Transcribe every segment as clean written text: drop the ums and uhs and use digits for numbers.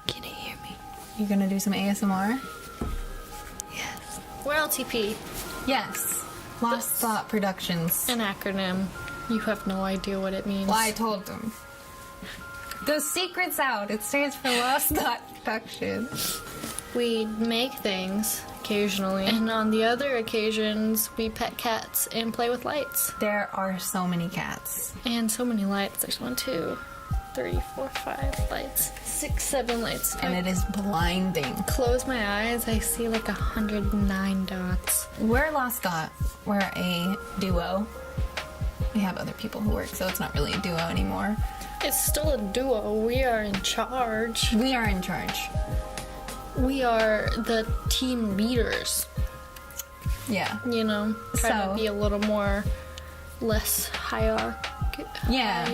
Can you hear me? You gonna do some ASMR? Yes. We're LTP. Yes. Lost Thought Productions. An acronym. You have no idea what it means. Well, I told them. The secret's out. It stands for Lost Thought Productions. We make things occasionally, and on the other occasions, we pet cats and play with lights. There are so many cats. And so many lights. There's 1, 2, 3, 4, 5 lights. 6, 7 lights. And it is blinding. Close my eyes, I see like 109 dots. We're Lost Thought. We're a duo. We have other people who work, so it's not really a duo anymore. It's still a duo. We are in charge. We are in charge. We are the team leaders. Yeah. You know, trying So- to be a little more less hierarchical. Yeah.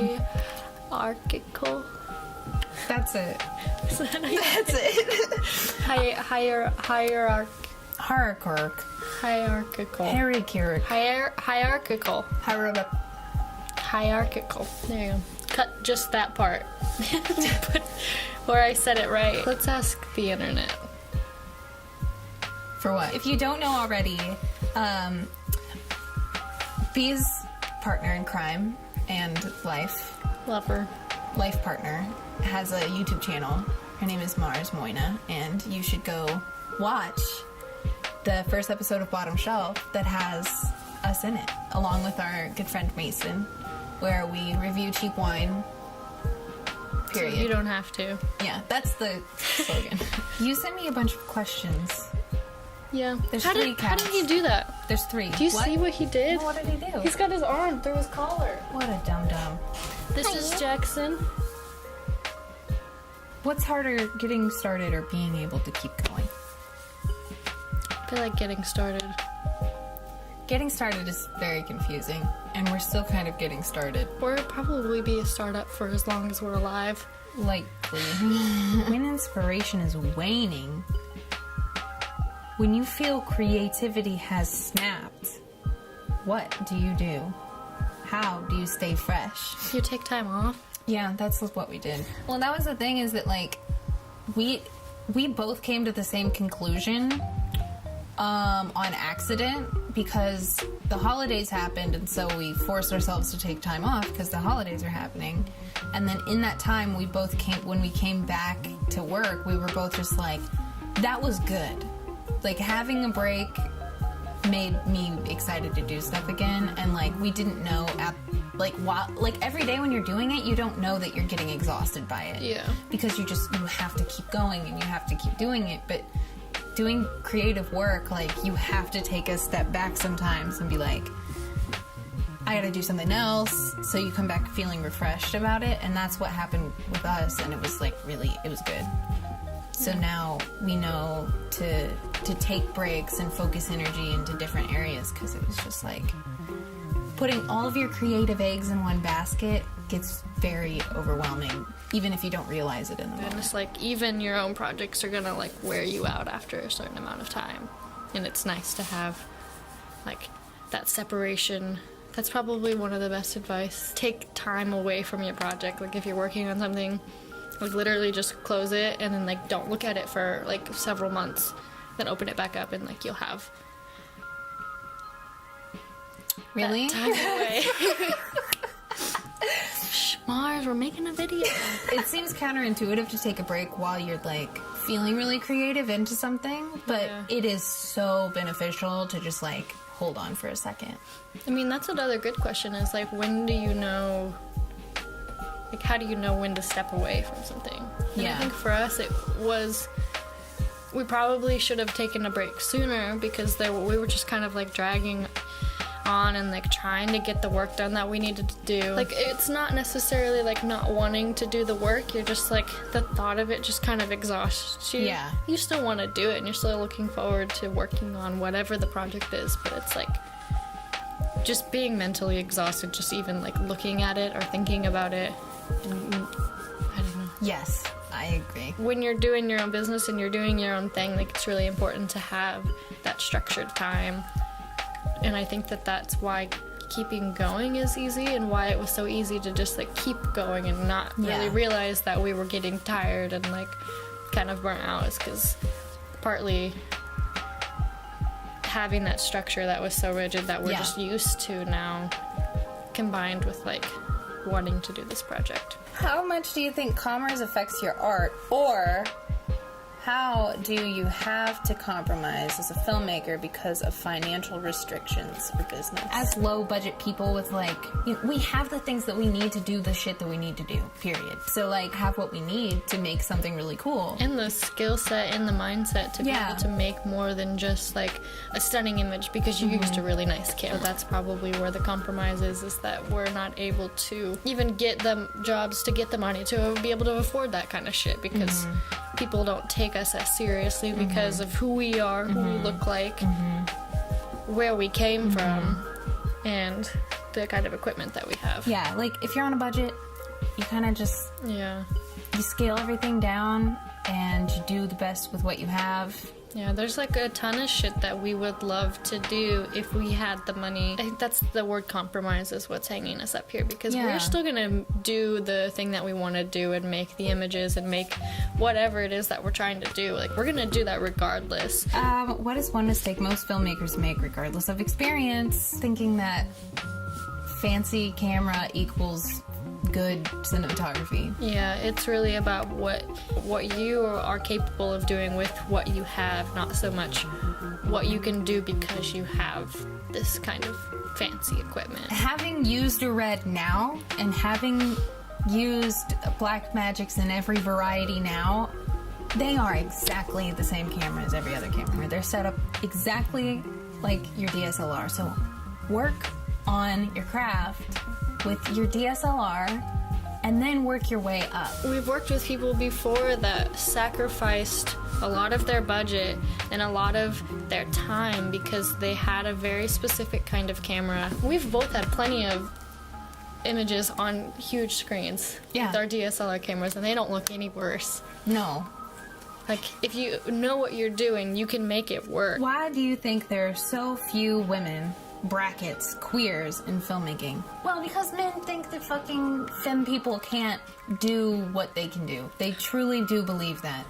Hierarchical. That's it. Is that how you- That's it. hierarchical. Hierarchical. Hierarchical. Hierarchical. There you go. Cut just that part. Put where I said it right. Let's ask the internet. For what? If you don't know already, B's partner in crime and life partner has a YouTube channel. Her name is Mars Moina, and you should go watch the first episode of Bottom Shelf that has us in it, along with our good friend Mason, where we review cheap wine. Period. So you don't have to. Yeah, that's the slogan. You sent me a bunch of questions. Yeah. There's how 3 did cats. he do that? The's 3. Do you see what he did? No, what did he do? He's got his arm through his collar. What a dum-dum. This is Jackson. What's harder, getting started or being able to keep going? I feel like getting started. Getting started is very confusing, and we're still kind of getting started. We'll probably be a startup for as long as we're alive. Likely. When inspiration is waning, when you feel creativity has snapped, what do you do? How do you stay fresh? You take time off. Yeah, that's what we did. Well, that was the thing, is that like we both came to the same conclusion on accident, because the holidays happened, and so we forced ourselves to take time off because the holidays are happening. And then in that time, when we came back to work, we were both just like, that was good. Like, having a break made me excited to do stuff again, and like we didn't know every day when you're doing it, you don't know that you're getting exhausted by it. Yeah. Because you have to keep going and you have to keep doing it. But doing creative work, like, you have to take a step back sometimes and be like, I gotta do something else, so you come back feeling refreshed about it. And that's what happened with us, and it was like it was good. So now we know to take breaks and focus energy into different areas, because it was just like putting all of your creative eggs in one basket gets very overwhelming, even if you don't realize it in the And moment. it's like, even your own projects are gonna like wear you out after a certain amount of time. And it's nice to have like that separation. That's probably one of the best advice. Take time away from your project. Like, if you're working on something, like, literally just close it and then like don't look at it for like several months. Then open it back up, and like you'll have Really? that time away. Shh, Mars, we're making a video. It seems counterintuitive to take a break while you're like feeling really creative into something, but Yeah. it is so beneficial to just like hold on for a second. I mean, that's another good question, is like, when do you know, like, how do you know when to step away from something? And Yeah. I think for us it was, we probably should have taken a break sooner, because we were just kind of like dragging on and like trying to get the work done that we needed to do. Like, it's not necessarily like not wanting to do the work, you're just like, the thought of it just kind of exhausts you. Yeah. You still want to do it, and you're still looking forward to working on whatever the project is, but it's like just being mentally exhausted, just even like looking at it or thinking about it. And, I don't know. Yes, I agree. When you're doing your own business and you're doing your own thing, like, it's really important to have that structured time. And I think that that's why keeping going is easy, and why it was so easy to just like keep going and not really Yeah. realize that we were getting tired and like kind of burnt out is because partly having that structure that was so rigid that we're just used to now, combined with like wanting to do this project. How much do you think commerce affects your art, or how do you have to compromise as a filmmaker because of financial restrictions for business? As low budget people with we have the things that we need to do the shit that we need to do, period. So have what we need to make something really cool. And the skill set and the mindset to be able to make more than just a stunning image because you used a really nice camera. That's probably where the compromise is that we're not able to even get the jobs to get the money to be able to afford that kind of shit because people don't take us as seriously because of who we are, who we look like, where we came from, and the kind of equipment that we have. Yeah, if you're on a budget, you kind of just you scale everything down and you do the best with what you have. Yeah, there's a ton of shit that we would love to do if we had the money. I think that's the word compromise is what's hanging us up here because we're still gonna do the thing that we want to do and make the images and make whatever it is that we're trying to do. We're gonna do that regardless. What is one mistake most filmmakers make regardless of experience? Thinking that fancy camera equals good cinematography. Yeah, it's really about what you are capable of doing with what you have, not so much what you can do because you have this kind of fancy equipment. Having used a Red now and having used Black Magics in every variety now, they are exactly the same camera as every other camera. They're set up exactly like your DSLR. So work on your craft with your DSLR and then work your way up. We've worked with people before that sacrificed a lot of their budget and a lot of their time because they had a very specific kind of camera. We've both had plenty of images on huge screens with our DSLR cameras and they don't look any worse. No. If you know what you're doing, you can make it work. Why do you think there are so few women, brackets, queers, in filmmaking? Well, because men think that fucking femme people can't do what they can do. They truly do believe that.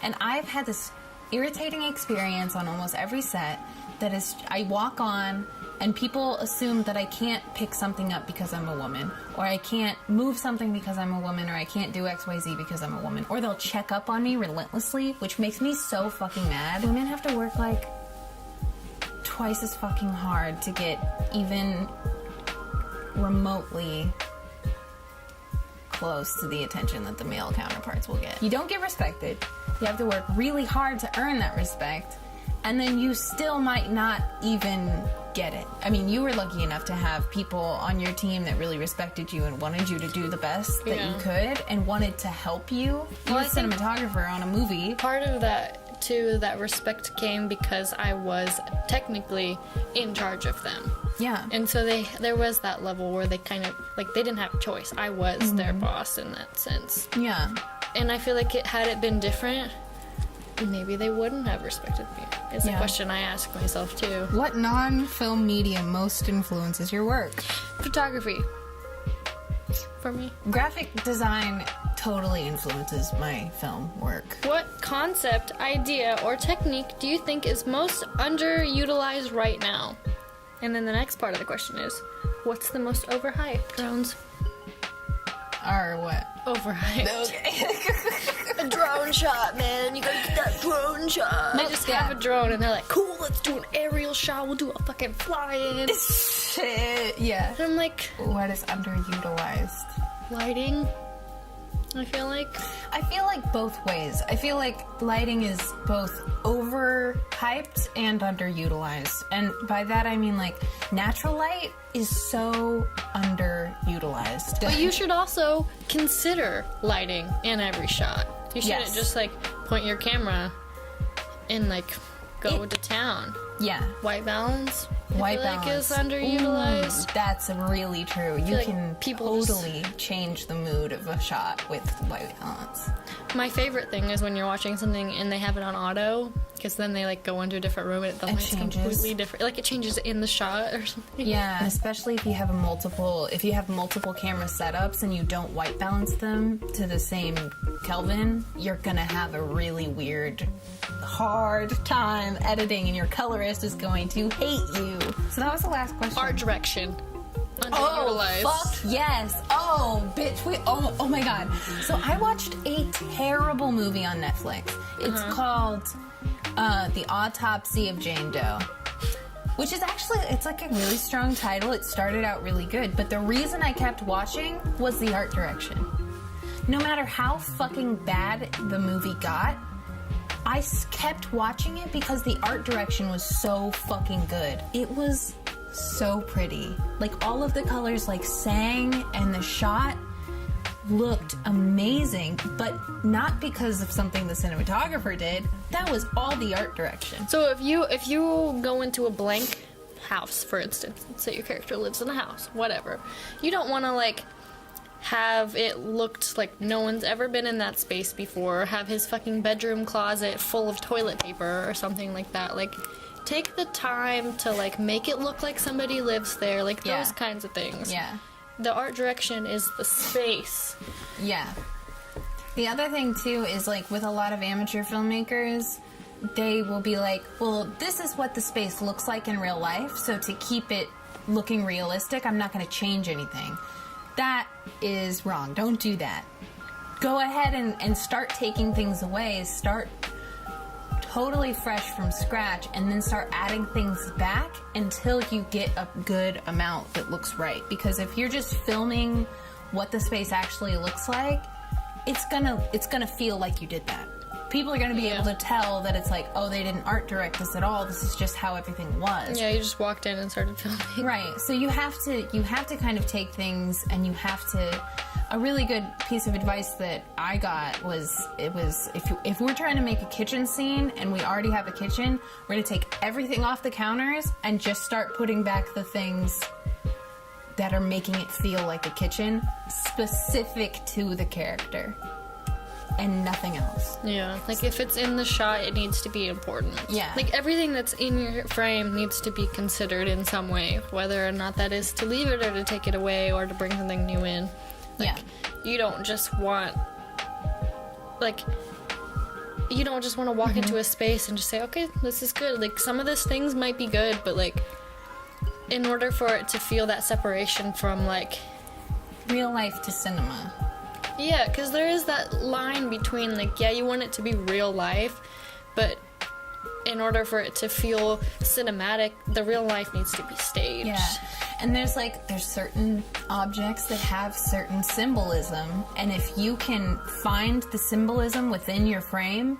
And I've had this irritating experience on almost every set that is, I walk on and people assume that I can't pick something up because I'm a woman, or I can't move something because I'm a woman, or I can't do XYZ because I'm a woman, or they'll check up on me relentlessly, which makes me so fucking mad. Women have to work twice as fucking hard to get even remotely close to the attention that the male counterparts will get. You don't get respected. You have to work really hard to earn that respect, and then you still might not even get it. I mean, you were lucky enough to have people on your team that really respected you and wanted you to do the best that you could and wanted to help you. You're a cinematographer on a movie. Part of that, too, that respect came because I was technically in charge of them. Yeah. And so there was that level where they kind of, they didn't have a choice. I was their boss in that sense. Yeah. And I feel like had it been different, maybe they wouldn't have respected me. It's a question I ask myself, too. What non-film medium most influences your work? Photography. For me. Graphic design totally influences my film work. What concept, idea, or technique do you think is most underutilized right now? And then the next part of the question is, what's the most overhyped? Drones. Or what? Overhyped. Okay. A drone shot, man. You gotta get that drone shot. They just have a drone and they're like, cool, let's do an aerial shot. We'll do a fucking fly-in. Shit. Yeah. And I'm like, what is underutilized? lighting, I feel like both ways. I feel like lighting is both overhyped and underutilized. And by that I mean natural light is so underutilized. But you should also consider lighting in every shot. You shouldn't just point your camera and go to town. Yeah. White balance. White I feel balance is underutilized. Ooh, that's really true. You can people totally change the mood of a shot with white balance. My favorite thing is when you're watching something and they have it on auto Because then they like go into a different room and the light's changes. completely different. Like it changes in the shot or something. Yeah, and especially if you have multiple camera setups and you don't white balance them to the same Kelvin, you're gonna have a really weird, hard time editing, and your colorist is going to hate you. So that was the last question. Art direction. Oh, Underutilized. fuck yes. Oh, bitch. Oh my god. So I watched a terrible movie on Netflix. It's called The Autopsy of Jane Doe. Which is actually, it's like a really strong title. It started out really good. But the reason I kept watching was the art direction. No matter how fucking bad the movie got, I kept watching it because the art direction was so fucking good. It was so pretty. Like, all of the colors like sang, and the shot looked amazing, but not because of something the cinematographer did. That was all the art direction. So if you go into a blank house, for instance, let's say your character lives in a house, whatever, you don't want to like have it looked like no one's ever been in that space before, have his fucking bedroom closet full of toilet paper or something like that. Like, take the time to like make it look like somebody lives there, like those kinds of things. Yeah. The art direction is the space. Yeah. The other thing too is, like, with a lot of amateur filmmakers, they will be like, well, this is what the space looks like in real life, so to keep it looking realistic, I'm not going to change anything. That is wrong. Don't do that. Go ahead and start taking things away. Start totally fresh from scratch, and then start adding things back until you get a good amount that looks right. Because if you're just filming what the space actually looks like, it's gonna feel like you did that. People are gonna be able to tell that it's like, oh, they didn't art direct this at all. This is just how everything was. Yeah, you just walked in and started filming. Right. So you have to kind of take things, and you have to. A really good piece of advice that I got was if we're trying to make a kitchen scene and we already have a kitchen, we're gonna take everything off the counters and just start putting back the things that are making it feel like a kitchen, specific to the character, and nothing else. Yeah, like if it's in the shot, it needs to be important. Yeah. Like everything that's in your frame needs to be considered in some way, whether or not that is to leave it or to take it away or to bring something new in. Like, you don't just want to walk into a space and just say, okay, this is good. Like, some of these things might be good, but like, in order for it to feel that separation from like real life to cinema. Yeah, because there is that line between like, yeah, you want it to be real life, but in order for it to feel cinematic, the real life needs to be staged. Yeah. And there's certain objects that have certain symbolism, and if you can find the symbolism within your frame,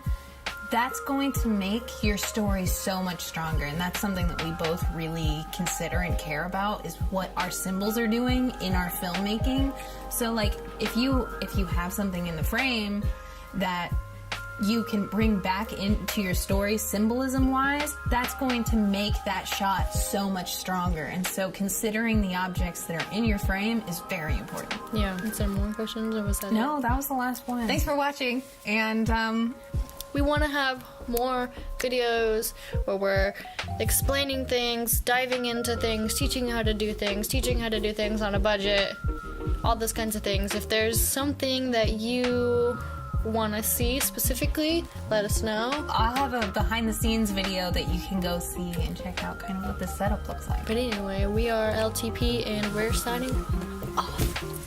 that's going to make your story so much stronger. And that's something that we both really consider and care about, is what our symbols are doing in our filmmaking. So like, if you have something in the frame that you can bring back into your story symbolism-wise, that's going to make that shot so much stronger. And so considering the objects that are in your frame is very important. Yeah. Is there more questions, or was that No, it? that was the last one. Thanks for watching, and we want to have more videos where we're explaining things, diving into things, teaching how to do things on a budget, all those kinds of things. If there's something that you want to see specifically, let us know. I'll have a behind-the-scenes video that you can go see and check out kind of what the setup looks like. But anyway, we are LTP and we're signing off.